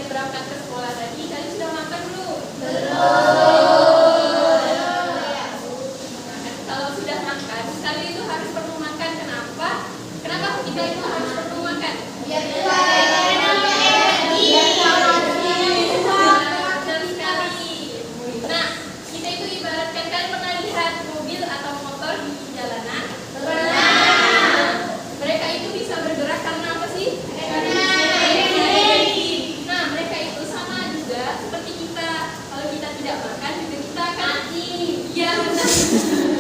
kalian berangkat ke sekolah tadi, kalian sudah makan belum? Kalau sudah makan, kalian itu harus perlu makan. Kenapa? Kenapa kita itu harus perlu makan? Nah, kita itu ibaratkan, kalian pernah lihat mobil atau motor di jalanan? Mereka itu bisa bergerak karena apa sih? Nah, mereka itu sama juga seperti kita. Kalau kita tidak makan, juga kita akan mati. Iya, benar.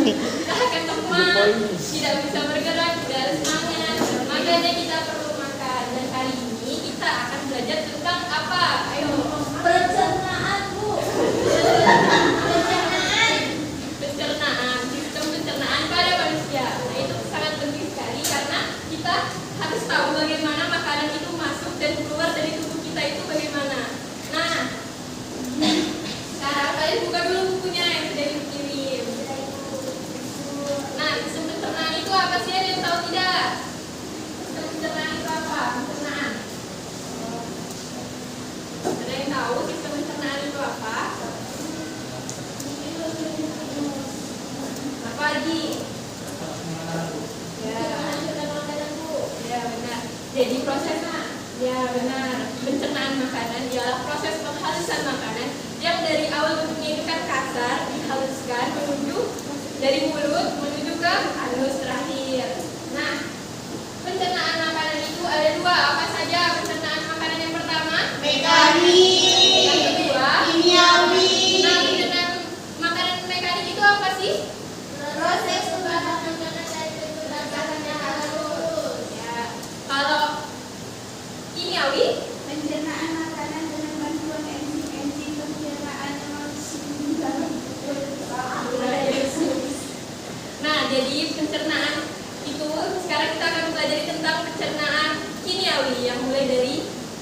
Kita akan lemah, tidak bisa bergerak, tidak ada semangat. Makanya kita perlu makan. Dan kali ini kita akan belajar tentang apa? Ayo. Pencernaan, Bu. Pencernaan, sistem pencernaan pada manusia. Nah, itu sangat penting sekali karena kita harus tahu bagaimana makanan itu masuk dan keluar dari tubuh kita itu bagaimana. Nah, sekarang kalian buka dulu bukunya yang sudah dikirim. Nah, sistem pencernaan itu apa sih? Ada yang tahu tidak? Sistem pencernaan itu apa? Pencernaan. Ada yang tahu sistem pencernaan itu apa? Apa lagi? Ya benar. Jadi prosesnya, ya benar. Pencernaan makanan ialah proses penghalusan makanan yang dari awal bentuknya itu kan kasar, dihaluskan menuju dari mulut menuju ke halus terakhir. Nah, pencernaan makanan itu ada dua. Apa saja pencernaan makanan? Yang pertama, Mekanik. yang kedua, Kimiawi. nah, pencernaan makanan mekanik itu apa sih? Proses pembuatan makanan dari bentuk dan bahan yang halus. Ya, kalau kimiawi, Pencernaan makanan dengan bantuan enzim-enzim pencernaan yang langsung dalam nah, jadi pencernaan itu sekarang kita akan belajar tentang pencernaan kimiawi yang mulai dari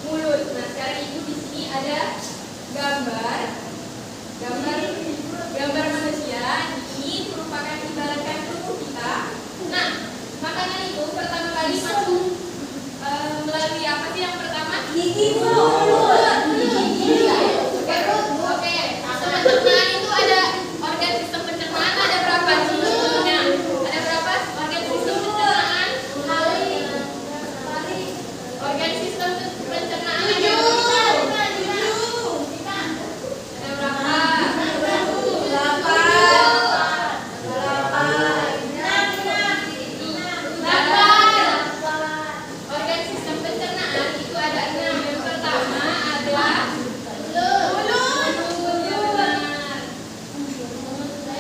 mulut. Nah, sekarang itu di sini ada gambar manusia. Ini merupakan ibaratkan tubuh kita. Nah, makanan itu pertama kali masuk melalui apa sih yang pertama? gigi mulut. Oke. Sistem pencernaan itu ada organ sistem pencernaan ada berapa sebetulnya? Ada berapa organ sistem pencernaan? Organ sistem pencernaan ada berapa? Ada berapa? Organ sistem pencernaan itu ada 6. Yang pertama adalah mulut.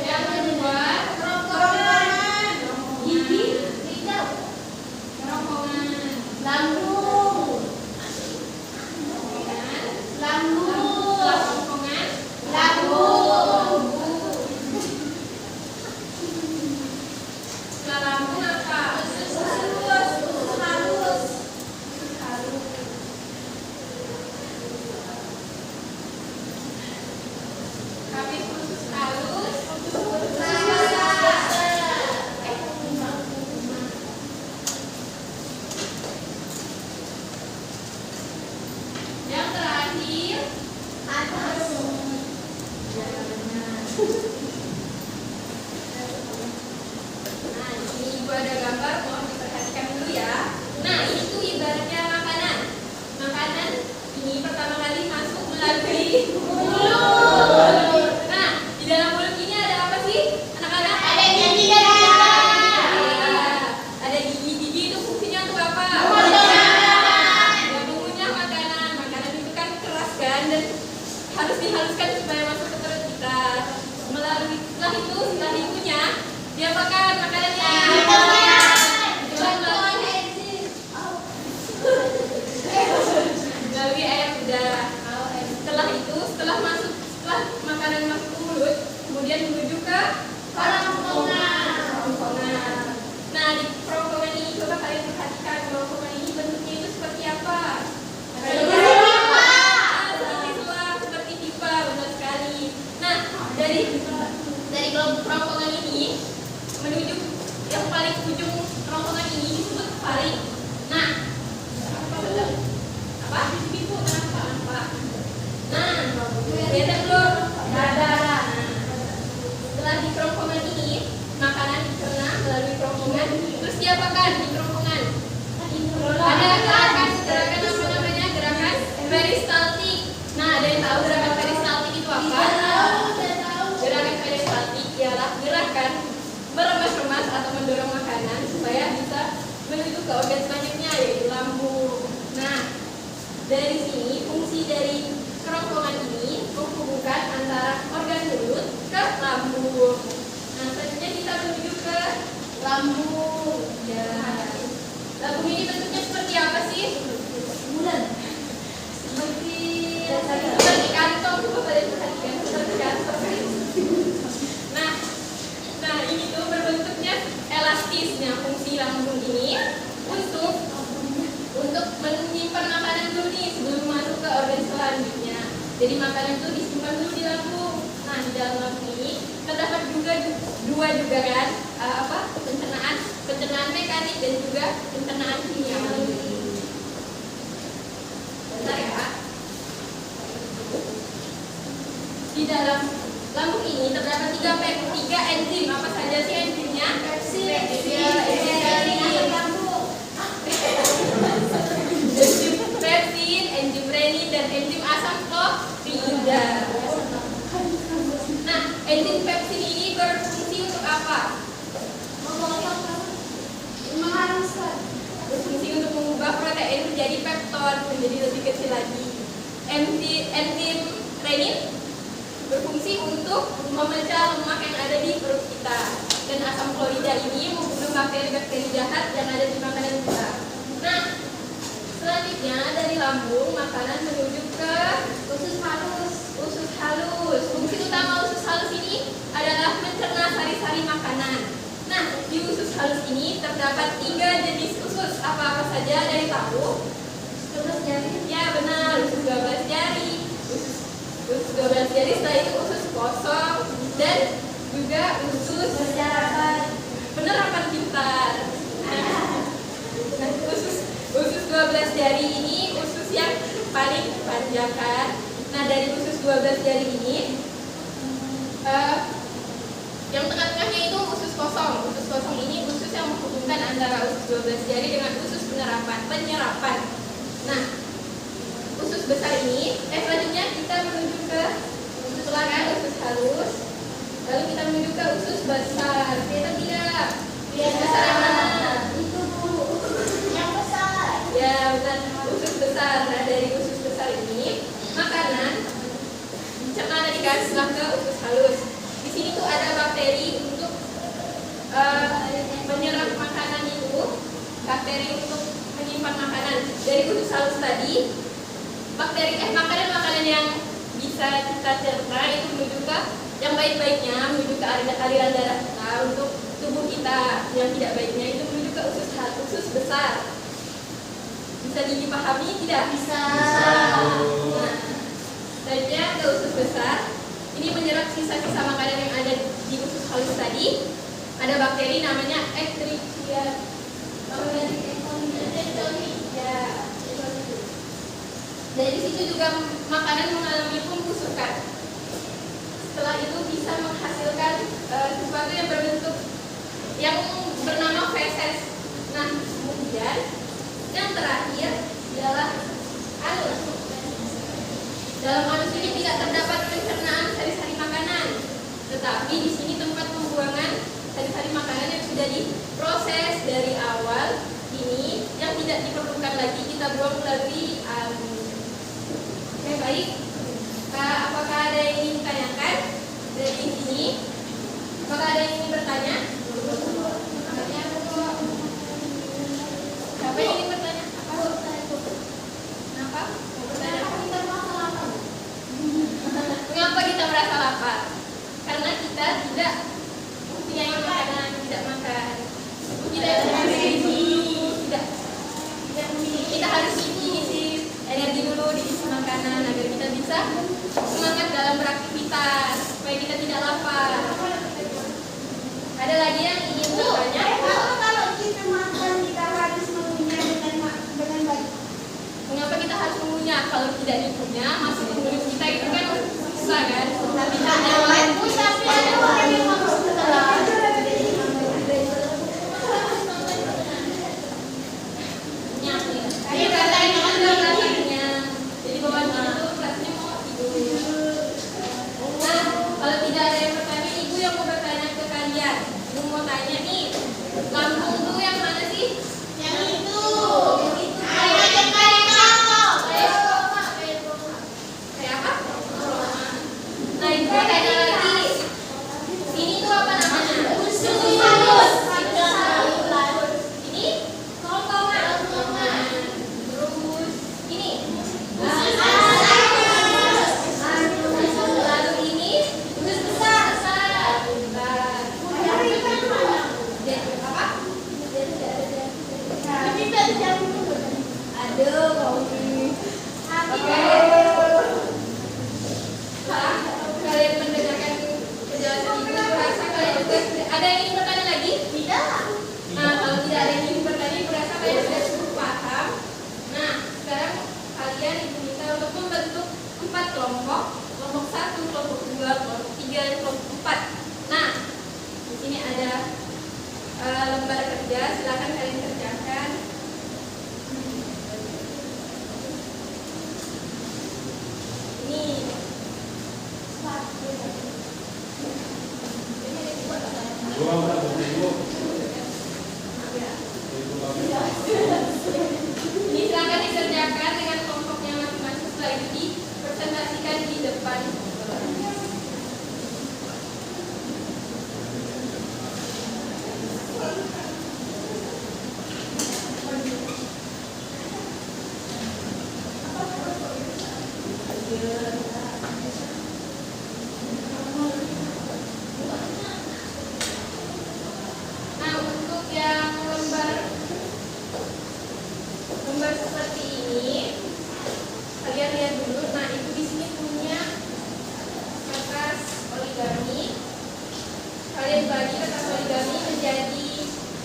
Yang kedua gigi, kerongkongan, kerongkongan, lambung apa? Habis usus halus, yang terakhir nah, ini ibu ada gambar, mohon diperhatikan dulu ya. Nah, ini tuh ibaratnya makanan. Makanan ini pertama kali masuk melalui mulut. Nah, di dalam mulut ini ada apa sih, anak-anak? Ada gigi dan Ya, ada gigi itu fungsinya untuk apa? Ya, mengunyah makanan. Makanan itu kan keras kan dan harus dihaluskan supaya masuk ke perut kita. ke organ selanjutnya yaitu lambung. Nah, dari sini fungsi dari kerongkongan ini menghubungkan antara organ mulut ke lambung. Nah, selanjutnya kita menuju ke lambung. Ya. Lambung ini bentuknya seperti apa sih? Bulan. Seperti kantong. Coba kalian perhatikan seperti kantong. Nah, ini tuh berbentuknya elastis. Nah, fungsi lambung ini untuk menyimpan makanan dulu nih sebelum masuk ke organ selanjutnya. Jadi makanan itu disimpan dulu di lambung. Nah, di dalam lambung ini terdapat juga dua juga kan pencernaan mekanik dan juga pencernaan kimiawi. Bentar ya. Di dalam lambung ini terdapat tiga enzim. Apa saja sih enzimnya? Enzim pepsin, enzim renin, dan enzim asam klorida. Nah, enzim pepsin ini berfungsi untuk apa? Berfungsi untuk mengubah protein menjadi pepton, menjadi lebih kecil lagi. Enzim renin berfungsi untuk memecah lemak yang ada di perut kita. Dan asam klorida ini membunuh bakteri-bakteri jahat yang ada di makanan kita. Nah, selanjutnya dari lambung makanan menuju ke usus halus. Fungsi utama usus halus ini adalah mencerna sari-sari makanan. Nah, di usus halus ini terdapat 3 jenis usus. Apa-apa saja dari tahu? 12 jari. Ya, benar, usus 12 jari. Usus 12 jari, setelah itu usus kosong dan juga usus penerapan pintar. Nah, usus 12 jari ini usus yang paling panjang kan. Nah, dari usus 12 jari ini yang tengah-tengahnya itu usus kosong. Usus kosong ini usus yang menghubungkan antara usus 12 jari dengan usus penyerapan. Nah, usus besar ini selanjutnya kita menuju ke usus halus. Lalu kita menuju ke usus besar. Kelihatan tidak? Usus besar yang mana? Itu Bu. Yang besar. Ya, benar. Usus besar. Nah, dari usus besar ini makanan dicerna tadi kan setelah ke usus halus. Di sini tuh ada bakteri untuk menyerap makanan itu, bakteri untuk menyimpan makanan. Dari usus halus tadi, makanan yang bisa kita cerna itu menuju ke yang baik-baiknya menuju ke aliran darah kita untuk tubuh kita. Yang tidak baiknya itu menuju ke usus besar. Bisa dipahami tidak? Bisa. Nah, selanjutnya ke usus besar. Ini menyerap sisa-sisa makanan yang ada di usus halus tadi. Ada bakteri namanya Escherichia. Dari situ juga makanan mengalami pembusukan. Setelah itu bisa menghasilkan sesuatu yang berbentuk yang bernama feses. Nah, kemudian yang terakhir adalah anus. Dalam anus ini tidak terdapat pencernaan sari-sari makanan, tetapi di sini tempat pembuangan sari-sari makanan yang sudah diproses dari awal ini yang tidak diperlukan lagi kita buang melalui anus. Oke, baik. Apakah ada yang ingin ditanyakan dari sini? Apakah ada yang ingin bertanya? Siapa yang ingin bertanya? Kenapa? Mau bertanya? Mengapa kita merasa lapar? Karena kita tidak mempunyai makanan, tidak makan. Tidak kita harus isi energi dulu, diisi makanan agar kita bisa semangat dalam beraktivitas supaya kita tidak lapar. Ada lagi yang ingin bertanya? Kalau kita makan kita harus mengunyah dengan baik. Mengapa kita harus mengunyah? Kalau tidak dikunyah masuk ke mulut kita itu kan susah kan? Tapi ada orang yang mau setelah. Ayo katanya rasanya. Jadi bawaan itu rasanya mau tidur. Nah, kalau tidak ada yang bertanya, ibu yang mau bertanya ke kalian. Ibu mau tanya nih, lambung tuh yang mana sih? Yang itu. yang ingin bertanya lagi? Tidak. Nah, kalau tidak ada yang ingin bertanya, berasa kalian sudah cukup paham. Nah, sekarang kalian diminta untuk membentuk 4 kelompok. Kelompok 1, kelompok 2, kelompok 3, dan kelompok 4. Nah, di sini ada lembar kerja, silakan kalian kerjakan. Ini ini silakan dikerjakan dengan kelompoknya masing-masing, setelah itu dipresentasikan di depan. Nah, untuk yang lembar seperti ini, kalian lihat dulu. Nah, itu di sini punya kertas origami. Kalian bagi kertas origami menjadi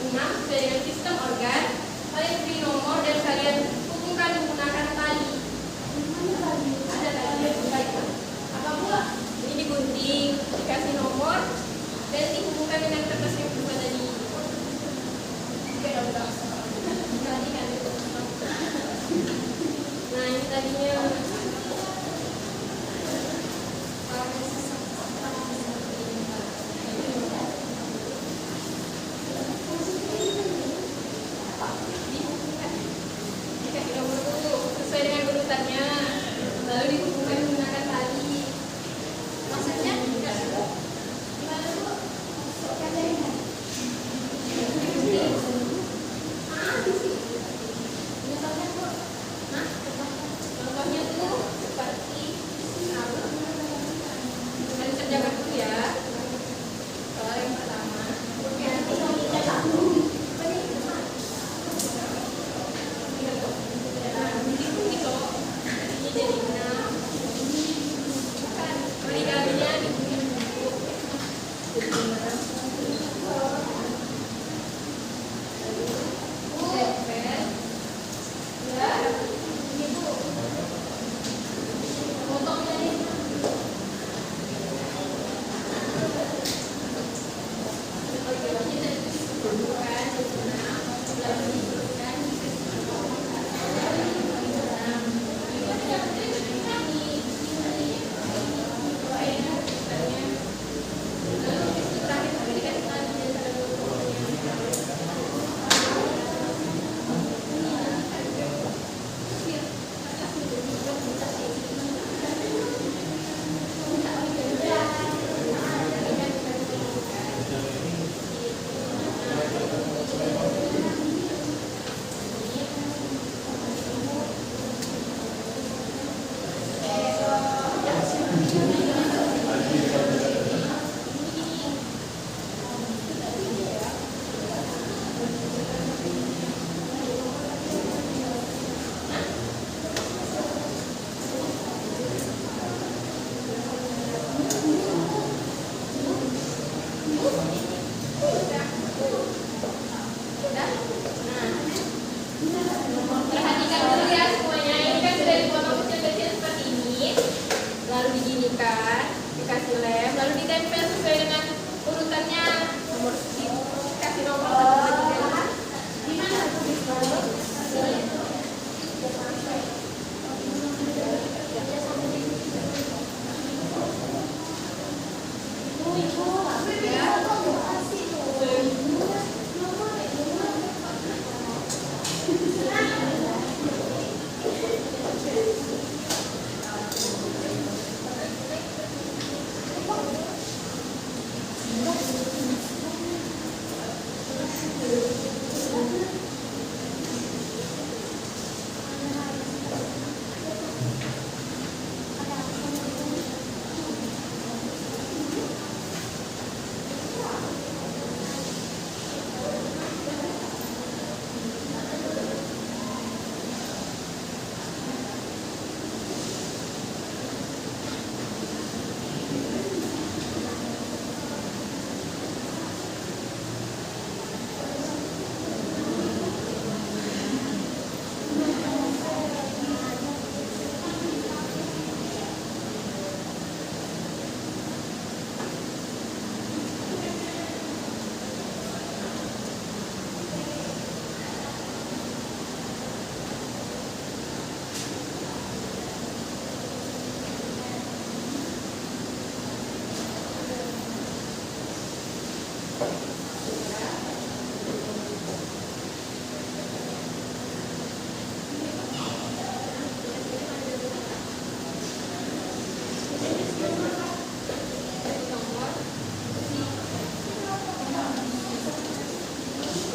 6 sesuai dengan sistem organ. Kalian beri nomor dan kalian hubungkan menggunakan tali. Ada tali apa pula? Ini digunting, dikasih nomor, dan dihubungkan dengan kertas yang kedua tadi. Nah, ini tadinya dikasih nomor dulu sesuai dengan urutannya, lalu dihubungkan menggunakan tali. Maksudnya tidak cukup. Gimana Bu? Contohnya tuh seperti kalian kerjakan dulu ya. Soal yang pertama. Ini jadi 6.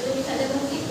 Boleh bisa ada musik?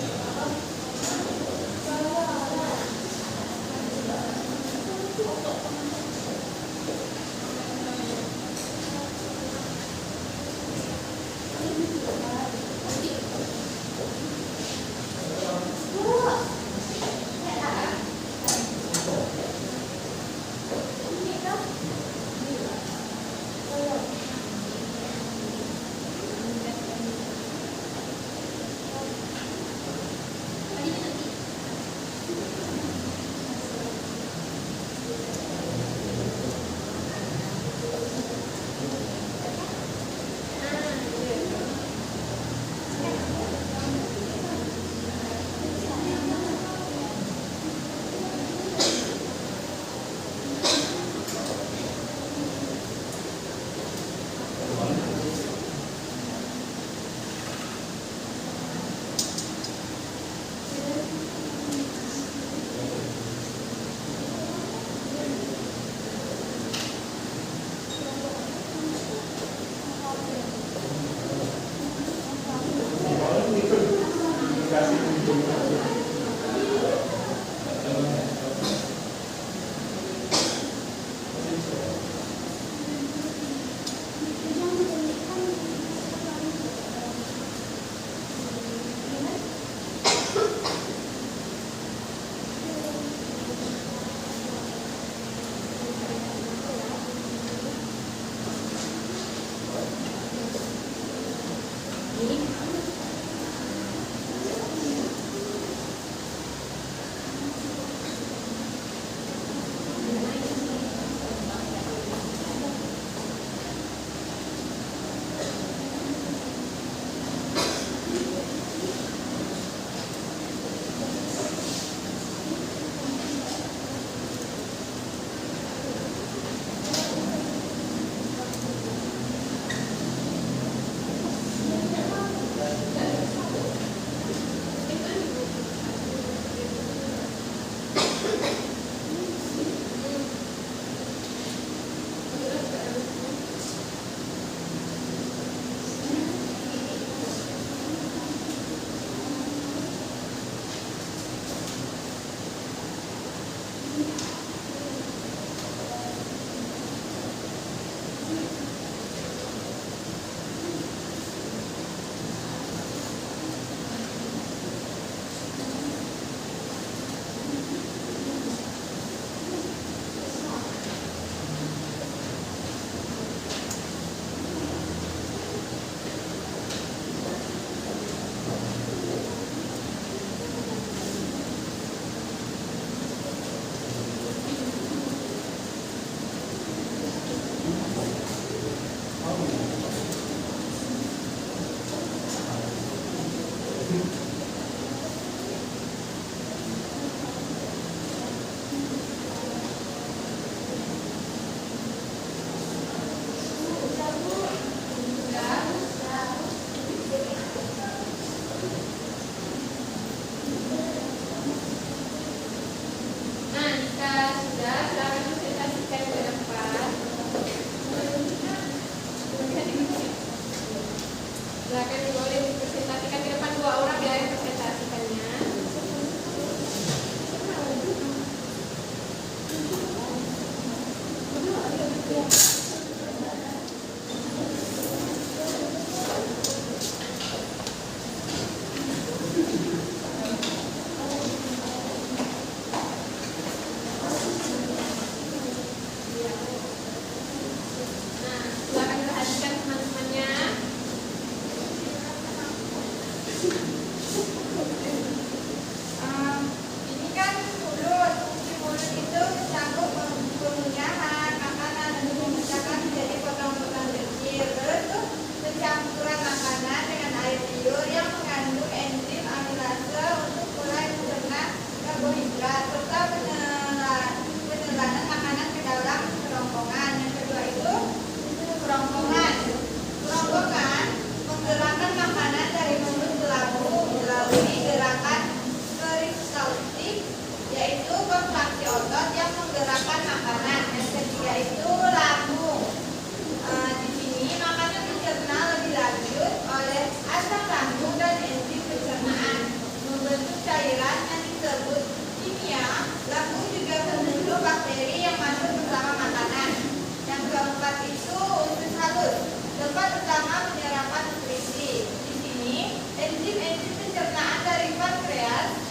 tempat utama penyerapan nutrisi. Di sini, enzim-enzim pencernaan dari pankreas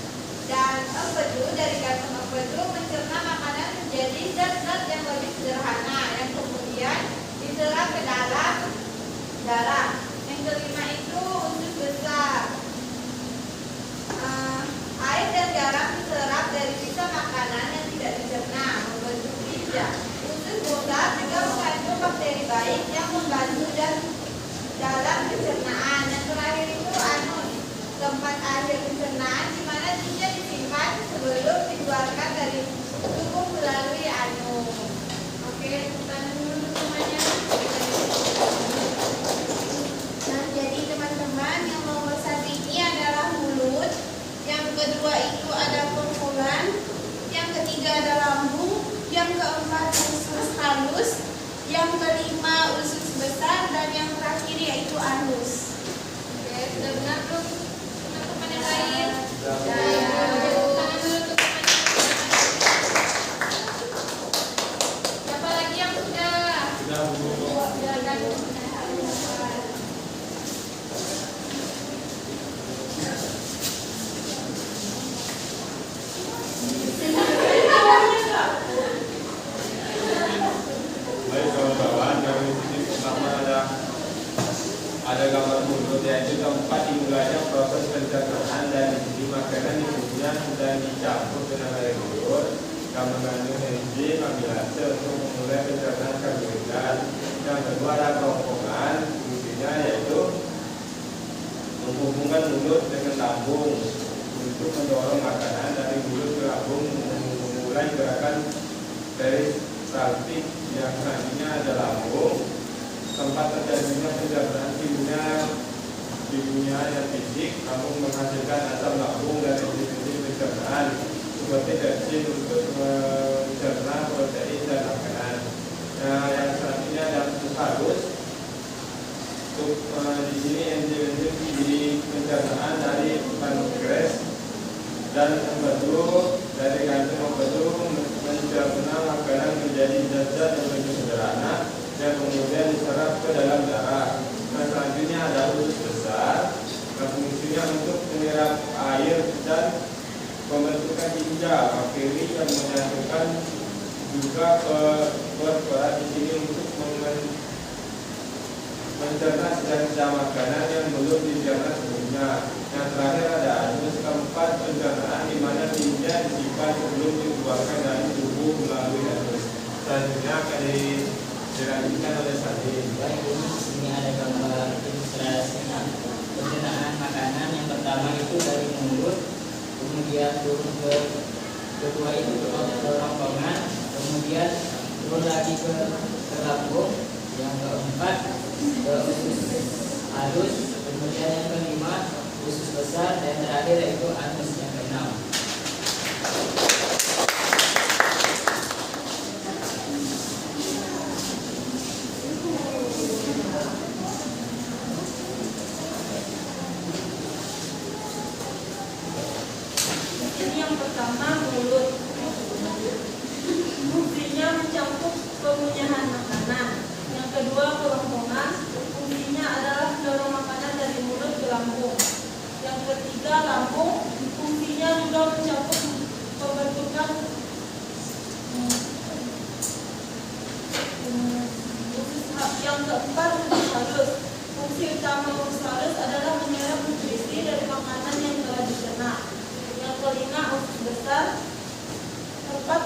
dan empedu dari kantong empedu mencerna makanan menjadi zat-zat yang lebih sederhana yang kemudian diserap ke dalam darah. Yang kelima itu usus besar. Air dan garam diserap dari sisa makanan yang tidak dicerna membentuk pizza. Usus besar juga mengandung bakteri baik yang membantu dan dalam pencernaan. Yang terakhir itu anus, tempat akhir pencernaan di mana gizi disimpan sebelum dikeluarkan dari tubuh melalui anus. Oke, pertanyaan dulu semuanya. Nah, jadi teman-teman, yang nomor 1 ini adalah mulut, yang kedua itu ada kerongkongan, yang ketiga ada lambung, yang keempat usus halus, yang kelima usus besar, dan yang terakhir yaitu anus. Oke, sudah benar belum teman-teman yang lain? Sudah. Tepuk tangan dulu untuk teman-teman. Siapa lagi yang sudah? Sudah, Bu. Silakan. Baik kawan-kawan, dari sini pertama ada gambar mulut, yaitu tempat dimulainya proses pencernaan dan isi makanan di kemudian dan dicampur dengan air liur yang mengandung enzim amilase untuk memulai pencernaan karbohidrat. Yang kedua ada kerongkongan, fungsinya yaitu menghubungkan mulut dengan lambung untuk mendorong makanan dari mulut ke lambung, memulai gerakan peristaltik yang selanjutnya ada lambung, tempat terjadinya pencernaan kimia yang fisik. Lambung menghasilkan asam lambung dan enzim pencernaan seperti pepsin untuk mencerna protein dan makanan. Nah, yang selanjutnya ada usus halus. Di sini enzim-enzim di pencernaan dari pankreas dan empedu dari kantong empedu mencerna makanan menjadi zat-zat yang lebih sederhana yang kemudian diserap ke dalam darah. Nah, selanjutnya ada usus besar yang fungsinya untuk menyerap air dan pembentukan ginjal, bakteri yang menyatukan juga perat di sini untuk mencerna sisa-sisa makanan yang belum dicerna sebelumnya. Yang terakhir ada anus, tempat pencernaan di mana ginjal disimpan sebelum dikeluarkan dari tubuh melalui anus. Selanjutnya akan dilanjutkan oleh Salim. Baik, di sini ada gambar ilustrasinya. Pencernaan makanan yang pertama itu dari mulut, kemudian turun ke kedua itu ke kerongkongan, kemudian turun lagi ke lambung, yang keempat ke usus halus, kemudian yang kelima usus besar, dan terakhir yaitu anus yang keenam. Ini yang pertama mulut, fungsinya mencakup pemunyahan makanan. Yang kedua kerongkongan, fungsinya adalah mendorong makanan dari mulut ke lambung. Yang ketiga lambung, fungsinya juga mencakup pembentukan yang keempat usus halus. Fungsi utama usus halus adalah menyerap nutrisi dari makanan yang telah dicerna. Yang kelima usus besar, tempat